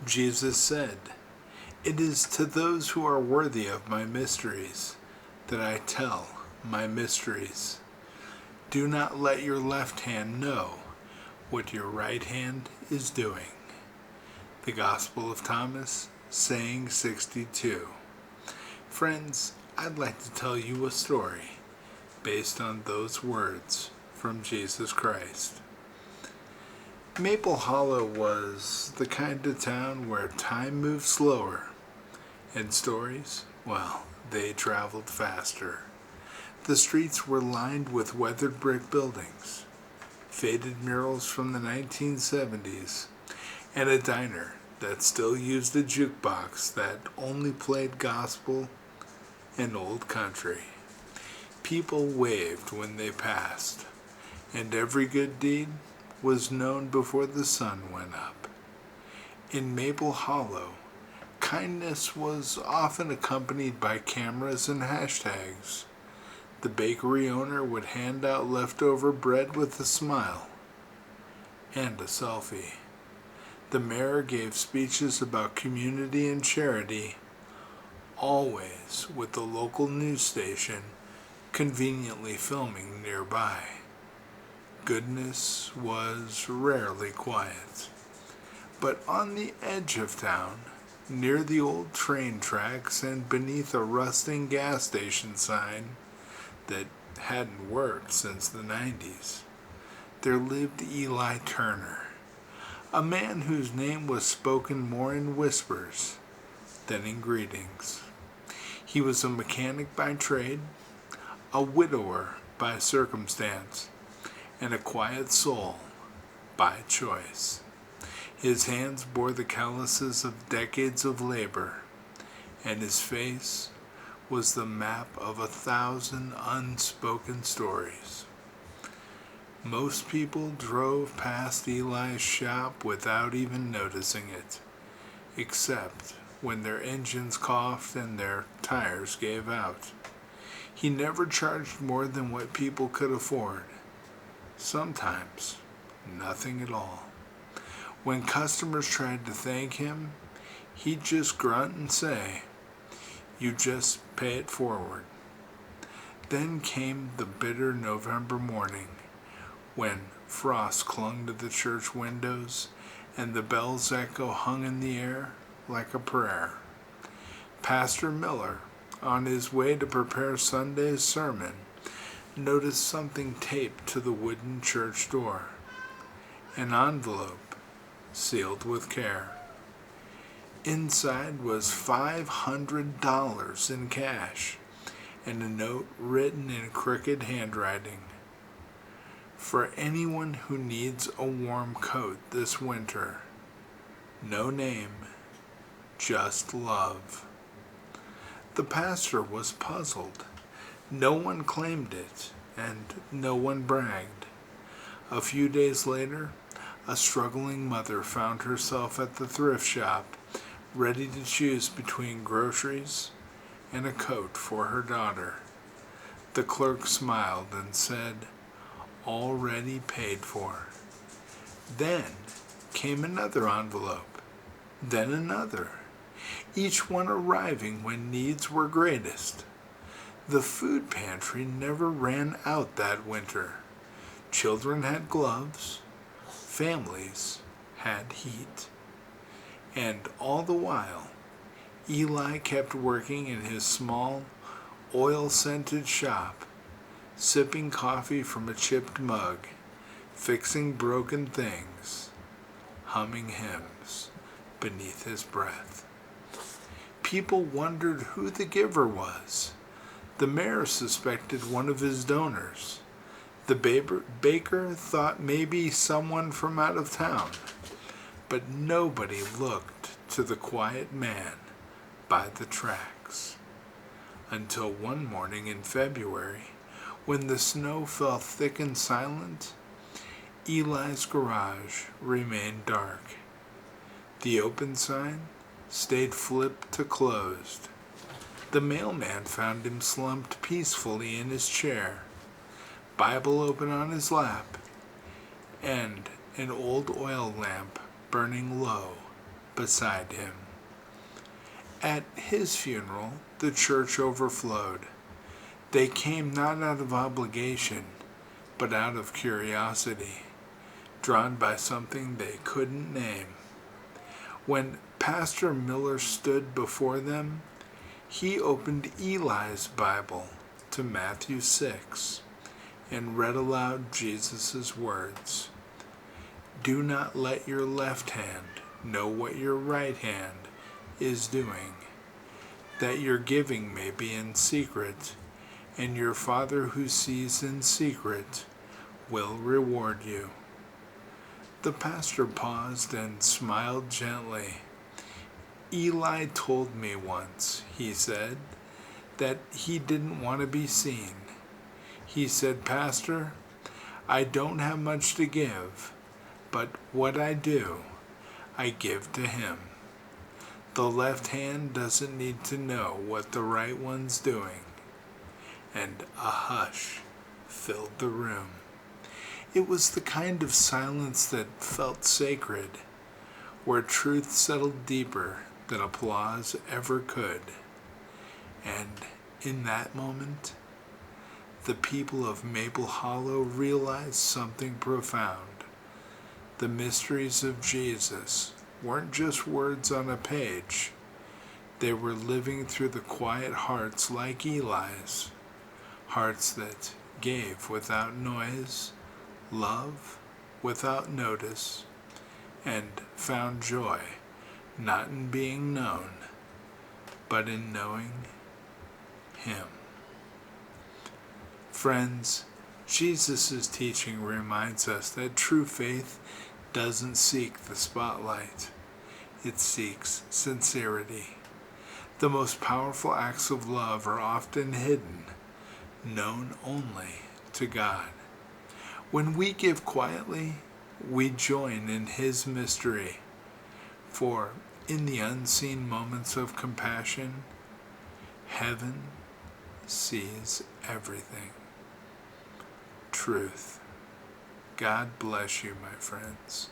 Jesus said, "It is to those who are worthy of my mysteries that I tell my mysteries. Do not let your left hand know what your right hand is doing." The Gospel of Thomas, saying 62. Friends, I'd like to tell you a story based on those words from Jesus Christ. Maple Hollow was the kind of town where time moved slower, and stories, well, they traveled faster. The streets were lined with weathered brick buildings, faded murals from the 1970s, and a diner that still used a jukebox that only played gospel and old country. People waved when they passed, and every good deed was known before the sun went up. In Maple Hollow, kindness was often accompanied by cameras and hashtags. The bakery owner would hand out leftover bread with a smile and a selfie. The mayor gave speeches about community and charity, always with the local news station conveniently filming nearby. Goodness was rarely quiet. But on the edge of town, near the old train tracks and beneath a rusting gas station sign that hadn't worked since the 90s, there lived Eli Turner, a man whose name was spoken more in whispers than in greetings. He was a mechanic by trade, a widower by circumstance, and a quiet soul by choice. His hands bore the calluses of decades of labor, and his face was the map of 1,000 unspoken stories. Most people drove past Eli's shop without even noticing it, except when their engines coughed and their tires gave out. He never charged more than what people could afford. Sometimes nothing at all. When customers tried to thank him, he'd just grunt and say, "You just pay it forward." Then came the bitter November morning, when frost clung to the church windows and the bell's echo hung in the air like a prayer. Pastor Miller, on his way to prepare Sunday's sermon, noticed something taped to the wooden church door. An envelope sealed with care. Inside was $500 in cash and a note written in crooked handwriting. "For anyone who needs a warm coat this winter. No name, just love." The pastor was puzzled. No one claimed it, and no one bragged. A few days later, a struggling mother found herself at the thrift shop, ready to choose between groceries and a coat for her daughter. The clerk smiled and said, "Already paid for." Then came another envelope, then another, each one arriving when needs were greatest. The food pantry never ran out that winter. Children had gloves, families had heat. And all the while, Eli kept working in his small, oil-scented shop, sipping coffee from a chipped mug, fixing broken things, humming hymns beneath his breath. People wondered who the giver was. The mayor suspected one of his donors. The baker thought maybe someone from out of town. But nobody looked to the quiet man by the tracks. Until one morning in February, when the snow fell thick and silent, Eli's garage remained dark. The open sign stayed flipped to closed. The mailman found him slumped peacefully in his chair, Bible open on his lap, and an old oil lamp burning low beside him. At his funeral, the church overflowed. They came not out of obligation, but out of curiosity, drawn by something they couldn't name. When Pastor Miller stood before them, he opened Eli's Bible to Matthew 6 and read aloud Jesus' words. Do not let your left hand know what your right hand is doing, that your giving may be in secret, and your Father who sees in secret will reward you. The pastor paused and smiled gently. Eli told me once, he said, that he didn't want to be seen. He said, Pastor, I don't have much to give, but what I do, I give to him. The left hand doesn't need to know what the right one's doing. And a hush filled the room. It was the kind of silence that felt sacred, where truth settled deeper than applause ever could. And in that moment, the people of Maple Hollow realized something profound. The mysteries of Jesus weren't just words on a page. They were living through the quiet hearts like Eli's, hearts that gave without noise, love without notice, and found joy not in being known, but in knowing him. Friends, Jesus' teaching reminds us that true faith doesn't seek the spotlight. It seeks sincerity. The most powerful acts of love are often hidden, known only to God. When we give quietly, we join in his mystery. For in the unseen moments of compassion, heaven sees everything. Truth. God bless you, my friends.